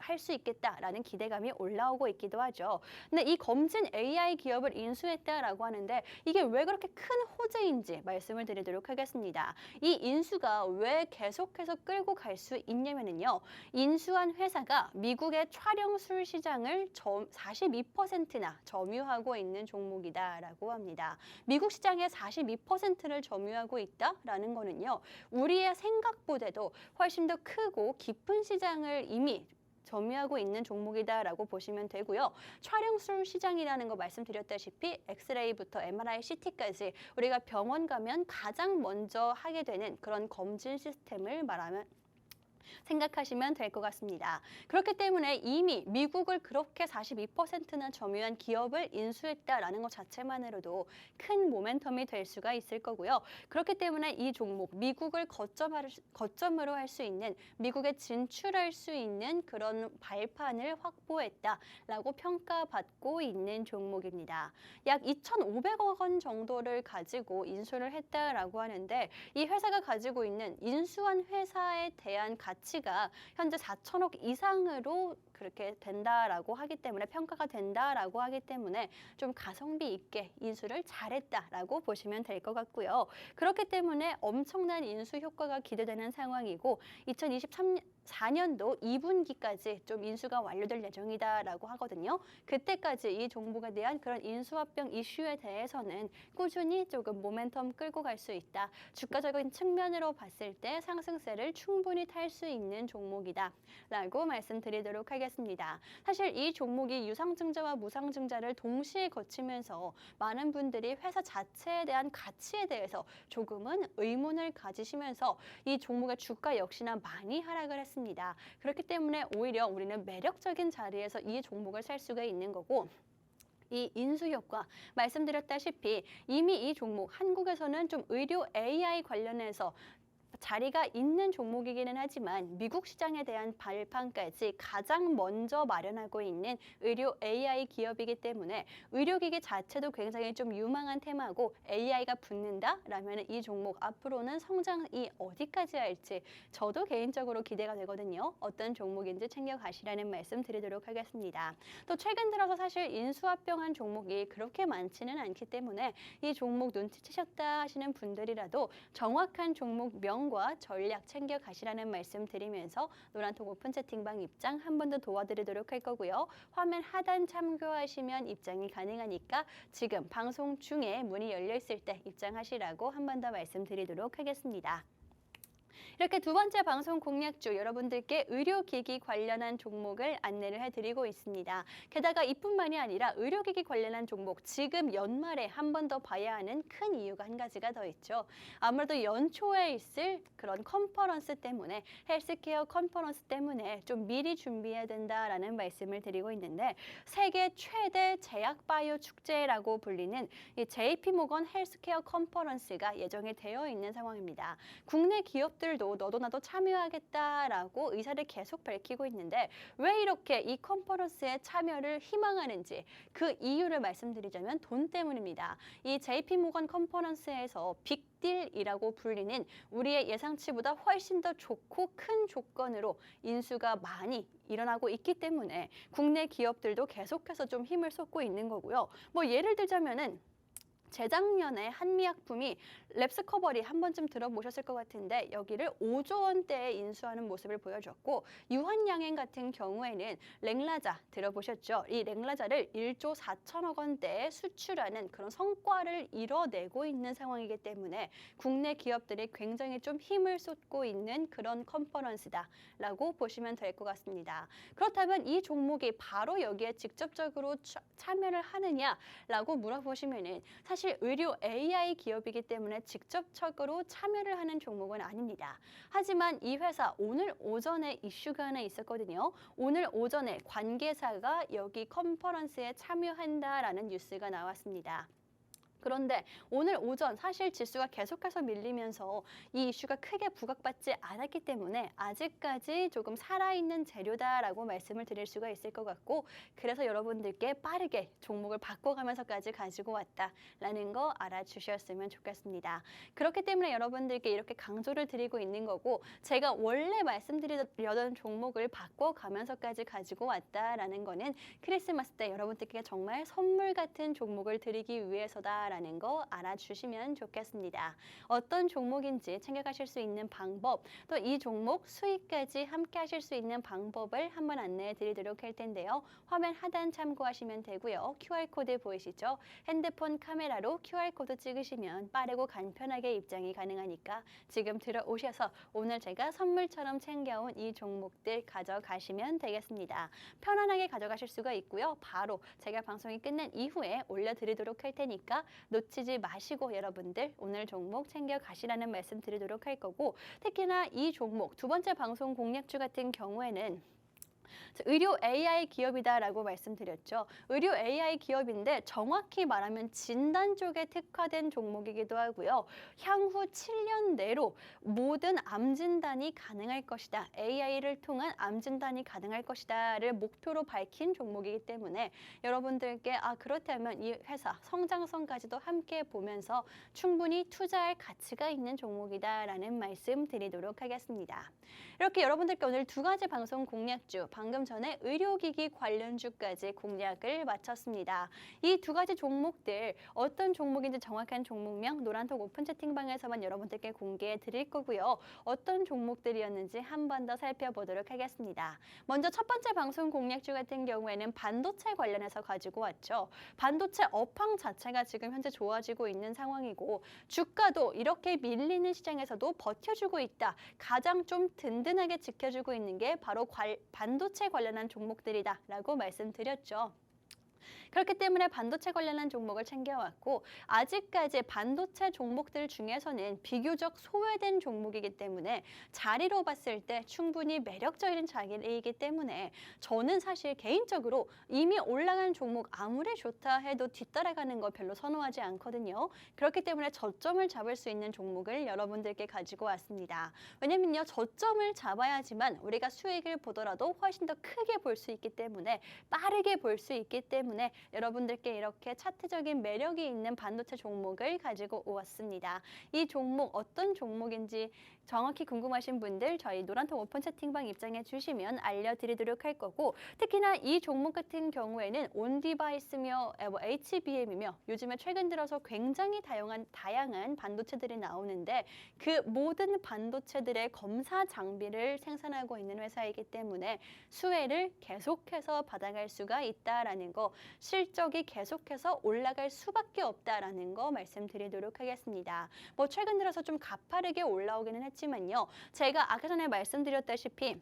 할 수 있겠다라는 기대감이 올라오고 있기도 하죠. 근데 이 검진 AI 기업을 인수했다라고 하는데 이게 왜 그렇게 큰 호재인지 말씀을 드리도록 하겠습니다. 이 인수가 왜 계속해서 끌고 갈 수 있냐면요. 인수한 회사가 미국의 촬영술 시장을 42%나 점유하고 있는 종목이다라고 합니다. 미국 시장의 42%를 점유하고 있다라는 거는요. 우리의 생각보다도 훨씬 더 크고 깊은 시장을 이미 점유하고 있는 종목이다라고 보시면 되고요. 촬영술 시장이라는 거 말씀드렸다시피 엑스레이부터 MRI, CT까지 우리가 병원 가면 가장 먼저 하게 되는 그런 검진 시스템을 말하면 생각하시면 될 것 같습니다. 그렇기 때문에 이미 미국을 그렇게 42%나 점유한 기업을 인수했다라는 것 자체만으로도 큰 모멘텀이 될 수가 있을 거고요. 그렇기 때문에 이 종목, 미국을 거점으로 할 수 있는, 미국에 진출할 수 있는 그런 발판을 확보했다라고 평가받고 있는 종목입니다. 약 2,500억 원 정도를 가지고 인수를 했다라고 하는데, 이 회사가 가지고 있는 인수한 회사에 대한 가치가 현재 4천억 이상으로 그렇게 된다라고 하기 때문에 평가가 된다라고 하기 때문에 좀 가성비 있게 인수를 잘했다라고 보시면 될 것 같고요. 그렇기 때문에 엄청난 인수 효과가 기대되는 상황이고 2023-4년도 2분기까지 좀 인수가 완료될 예정이다라고 하거든요. 그때까지 이 종목에 대한 그런 인수합병 이슈에 대해서는 꾸준히 조금 모멘텀 끌고 갈 수 있다. 주가적인 측면으로 봤을 때 상승세를 충분히 탈 수 있는 종목이다라고 말씀드리도록 하겠습니다. 사실 이 종목이 유상증자와 무상증자를 동시에 거치면서 많은 분들이 회사 자체에 대한 가치에 대해서 조금은 의문을 가지시면서 이 종목의 주가 역시나 많이 하락을 했습니다. 그렇기 때문에 오히려 우리는 매력적인 자리에서 이 종목을 살 수가 있는 거고 이 인수 효과 말씀드렸다시피 이미 이 종목 한국에서는 좀 의료 AI 관련해서 자리가 있는 종목이기는 하지만 미국 시장에 대한 발판까지 가장 먼저 마련하고 있는 의료 AI 기업이기 때문에 의료기기 자체도 굉장히 좀 유망한 테마고 AI가 붙는다라면 이 종목 앞으로는 성장이 어디까지 할지 저도 개인적으로 기대가 되거든요. 어떤 종목인지 챙겨가시라는 말씀 드리도록 하겠습니다. 또 최근 들어서 사실 인수합병한 종목이 그렇게 많지는 않기 때문에 이 종목 눈치채셨다 하시는 분들이라도 정확한 종목명 과 전략 챙겨 가시라는 말씀 드리면서 노란통 오픈 채팅방 입장 한 번 더 도와드리도록 할 거고요. 화면 하단 참고하시면 입장이 가능하니까 지금 방송 중에 문이 열려 있을 때 입장하시라고 한 번 더 말씀드리도록 하겠습니다. 이렇게 두 번째 방송 공략주 여러분들께 의료기기 관련한 종목을 안내를 해드리고 있습니다. 게다가 이뿐만이 아니라 의료기기 관련한 종목 지금 연말에 한 번 더 봐야 하는 큰 이유가 한 가지가 더 있죠. 아무래도 연초에 있을 그런 컨퍼런스 때문에 헬스케어 컨퍼런스 때문에 좀 미리 준비해야 된다라는 말씀을 드리고 있는데 세계 최대 제약바이오 축제라고 불리는 이 JP모건 헬스케어 컨퍼런스가 예정이 되어 있는 상황입니다. 국내 기업들도 너도 나도 참여하겠다라고 의사를 계속 밝히고 있는데 왜 이렇게 이 컨퍼런스에 참여를 희망하는지 그 이유를 말씀드리자면 돈 때문입니다. 이 JP모건 컨퍼런스에서 빅딜이라고 불리는 우리의 예상치보다 훨씬 더 좋고 큰 조건으로 인수가 많이 일어나고 있기 때문에 국내 기업들도 계속해서 좀 힘을 쏟고 있는 거고요. 뭐 예를 들자면은 재작년에 한미약품이 랩스커버리 한 번쯤 들어보셨을 것 같은데 여기를 5조 원대에 인수하는 모습을 보여줬고 유한양행 같은 경우에는 랭라자 들어보셨죠? 이 랭라자를 1조 4천억 원대에 수출하는 그런 성과를 이뤄내고 있는 상황이기 때문에 국내 기업들이 굉장히 좀 힘을 쏟고 있는 그런 컨퍼런스다라고 보시면 될 것 같습니다. 그렇다면 이 종목이 바로 여기에 직접적으로 참여를 하느냐라고 물어보시면은 사실 의료 AI 기업이기 때문에 직접적으로 참여를 하는 종목은 아닙니다. 하지만 이 회사 오늘 오전에 이슈가 하나 있었거든요. 오늘 오전에 관계사가 여기 컨퍼런스에 참여한다라는 뉴스가 나왔습니다. 그런데 오늘 오전 사실 지수가 계속해서 밀리면서 이 이슈가 크게 부각받지 않았기 때문에 아직까지 조금 살아있는 재료다라고 말씀을 드릴 수가 있을 것 같고 그래서 여러분들께 빠르게 종목을 바꿔가면서까지 가지고 왔다라는 거 알아주셨으면 좋겠습니다. 그렇기 때문에 여러분들께 이렇게 강조를 드리고 있는 거고 제가 원래 말씀드리려던 종목을 바꿔가면서까지 가지고 왔다라는 거는 크리스마스 때 여러분들께 정말 선물 같은 종목을 드리기 위해서다 라는 거 알아주시면 좋겠습니다. 어떤 종목인지 챙겨가실 수 있는 방법, 또 이 종목 수익까지 함께 하실 수 있는 방법을 한번 안내해 드리도록 할 텐데요. 화면 하단 참고하시면 되고요. QR코드 보이시죠? 핸드폰 카메라로 QR코드 찍으시면 빠르고 간편하게 입장이 가능하니까 지금 들어오셔서 오늘 제가 선물처럼 챙겨온 이 종목들 가져가시면 되겠습니다. 편안하게 가져가실 수가 있고요. 바로 제가 방송이 끝난 이후에 올려드리도록 할 테니까 놓치지 마시고 여러분들 오늘 종목 챙겨 가시라는 말씀 드리도록 할 거고 특히나 이 종목 두 번째 방송 공략주 같은 경우에는 의료 AI 기업이다라고 말씀드렸죠. 의료 AI 기업인데 정확히 말하면 진단 쪽에 특화된 종목이기도 하고요. 향후 7년 내로 모든 암 진단이 가능할 것이다. AI를 통한 암 진단이 가능할 것이다를 목표로 밝힌 종목이기 때문에 여러분들께 그렇다면 이 회사 성장성까지도 함께 보면서 충분히 투자할 가치가 있는 종목이다라는 말씀 드리도록 하겠습니다. 이렇게 여러분들께 오늘 두 가지 방송 공략주 방금 전에 의료기기 관련주까지 공략을 마쳤습니다. 이 두 가지 종목들 어떤 종목인지 정확한 종목명 노란톡 오픈 채팅방에서만 여러분들께 공개해 드릴 거고요. 어떤 종목들이었는지 한 번 더 살펴보도록 하겠습니다. 먼저 첫 번째 방송 공략주 같은 경우에는 반도체 관련해서 가지고 왔죠. 반도체 업황 자체가 지금 현재 좋아지고 있는 상황이고 주가도 이렇게 밀리는 시장에서도 버텨주고 있다. 가장 좀 든든하게 지켜주고 있는 게 바로 반도체 관련한 종목들이다라고 말씀드렸죠. 그렇기 때문에 반도체 관련한 종목을 챙겨왔고 아직까지 반도체 종목들 중에서는 비교적 소외된 종목이기 때문에 자리로 봤을 때 충분히 매력적인 자리이기 때문에 저는 사실 개인적으로 이미 올라간 종목 아무리 좋다 해도 뒤따라가는 거 별로 선호하지 않거든요. 그렇기 때문에 저점을 잡을 수 있는 종목을 여러분들께 가지고 왔습니다. 왜냐면요. 저점을 잡아야지만 우리가 수익을 보더라도 훨씬 더 크게 볼 수 있기 때문에 빠르게 볼 수 있기 때문에 여러분들께 이렇게 차트적인 매력이 있는 반도체 종목을 가지고 왔습니다. 이 종목 어떤 종목인지 정확히 궁금하신 분들 저희 노란통 오픈 채팅방 입장해 주시면 알려드리도록 할 거고 특히나 이 종목 같은 경우에는 온디바이스며 HBM이며 요즘에 최근 들어서 굉장히 다양한 반도체들이 나오는데 그 모든 반도체들의 검사 장비를 생산하고 있는 회사이기 때문에 수혜를 계속해서 받아갈 수가 있다라는 거 실적이 계속해서 올라갈 수밖에 없다라는 거 말씀드리도록 하겠습니다. 뭐 최근 들어서 좀 가파르게 올라오기는 했지만요. 제가 아까 전에 말씀드렸다시피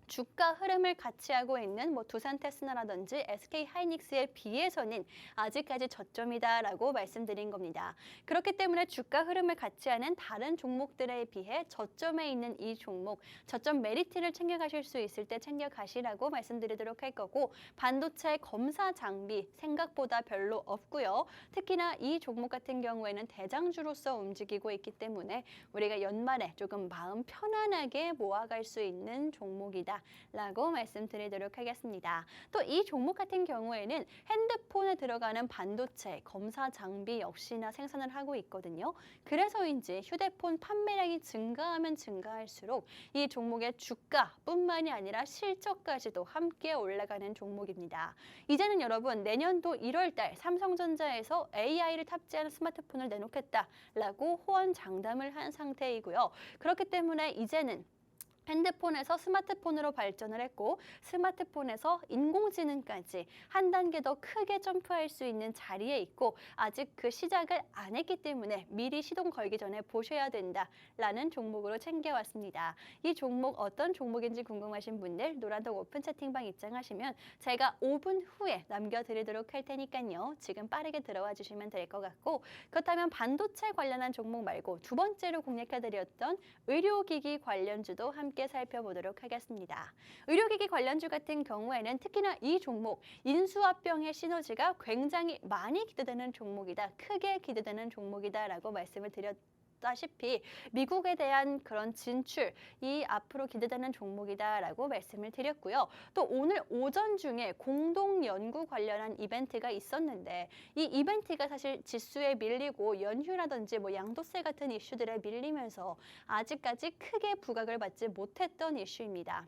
주가 흐름을 같이 하고 있는 뭐 두산테스나라든지 SK하이닉스에 비해서는 아직까지 저점이다라고 말씀드린 겁니다. 그렇기 때문에 주가 흐름을 같이 하는 다른 종목들에 비해 저점에 있는 이 종목, 저점 메리트를 챙겨가실 수 있을 때 챙겨가시라고 말씀드리도록 할 거고 반도체 검사 장비 생각보다 별로 없고요. 특히나 이 종목 같은 경우에는 대장주로서 움직이고 있기 때문에 우리가 연말에 조금 마음 편안하게 모아갈 수 있는 종목이다. 라고 말씀드리도록 하겠습니다. 또 이 종목 같은 경우에는 핸드폰에 들어가는 반도체, 검사 장비 역시나 생산을 하고 있거든요. 그래서인지 휴대폰 판매량이 증가하면 증가할수록 이 종목의 주가뿐만이 아니라 실적까지도 함께 올라가는 종목입니다. 이제는 여러분 내년도 1월 달 삼성전자에서 AI를 탑재한 스마트폰을 내놓겠다라고 호언장담을 한 상태이고요. 그렇기 때문에 이제는 핸드폰에서 스마트폰으로 발전을 했고 스마트폰에서 인공지능까지 한 단계 더 크게 점프할 수 있는 자리에 있고 아직 그 시작을 안 했기 때문에 미리 시동 걸기 전에 보셔야 된다라는 종목으로 챙겨왔습니다. 이 종목 어떤 종목인지 궁금하신 분들 노란톡 오픈 채팅방 입장하시면 제가 5분 후에 남겨드리도록 할 테니까요. 지금 빠르게 들어와 주시면 될 것 같고 그렇다면 반도체 관련한 종목 말고 두 번째로 공략해드렸던 의료기기 관련주도 함께 살펴보도록 하겠습니다. 의료기기 관련주 같은 경우에는 특히나 이 종목 인수합병의 시너지가 굉장히 많이 기대되는 종목이다. 크게 기대되는 종목이다라고 말씀을 드렸다시피 미국에 대한 그런 진출이 앞으로 기대되는 종목이다라고 말씀을 드렸고요. 또 오늘 오전 중에 공동 연구 관련한 이벤트가 있었는데 이 이벤트가 사실 지수에 밀리고 연휴라든지 뭐 양도세 같은 이슈들에 밀리면서 아직까지 크게 부각을 받지 못했던 이슈입니다.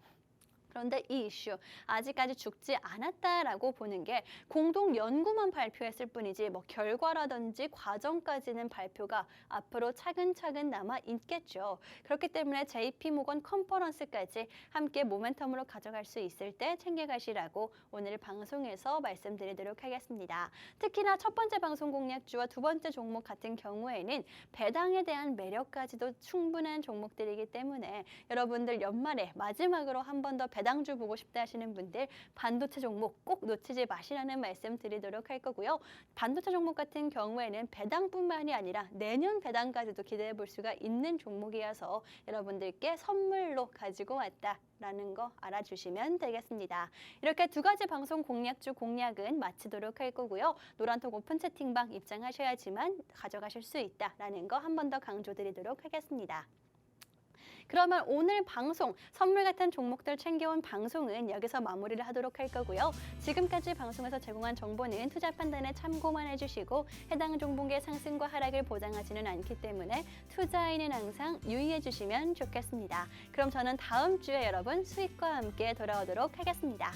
그런데 이 이슈 아직까지 죽지 않았다라고 보는 게 공동 연구만 발표했을 뿐이지 뭐 결과라든지 과정까지는 발표가 앞으로 차근차근 남아 있겠죠. 그렇기 때문에 JP모건 컨퍼런스까지 함께 모멘텀으로 가져갈 수 있을 때 챙겨가시라고 오늘 방송에서 말씀드리도록 하겠습니다. 특히나 첫 번째 방송 공략주와 두 번째 종목 같은 경우에는 배당에 대한 매력까지도 충분한 종목들이기 때문에 여러분들 연말에 마지막으로 한 번 더 배당주 보고 싶다 하시는 분들 반도체 종목 꼭 놓치지 마시라는 말씀 드리도록 할 거고요. 반도체 종목 같은 경우에는 배당뿐만이 아니라 내년 배당까지도 기대해 볼 수가 있는 종목이어서 여러분들께 선물로 가지고 왔다라는 거 알아주시면 되겠습니다. 이렇게 두 가지 방송 공략주 공략은 마치도록 할 거고요. 노란톡 오픈 채팅방 입장하셔야지만 가져가실 수 있다라는 거 한 번 더 강조드리도록 하겠습니다. 그러면 오늘 방송 선물 같은 종목들 챙겨온 방송은 여기서 마무리를 하도록 할 거고요. 지금까지 방송에서 제공한 정보는 투자 판단에 참고만 해주시고 해당 종목의 상승과 하락을 보장하지는 않기 때문에 투자에는 항상 유의해 주시면 좋겠습니다. 그럼 저는 다음 주에 여러분 수익과 함께 돌아오도록 하겠습니다.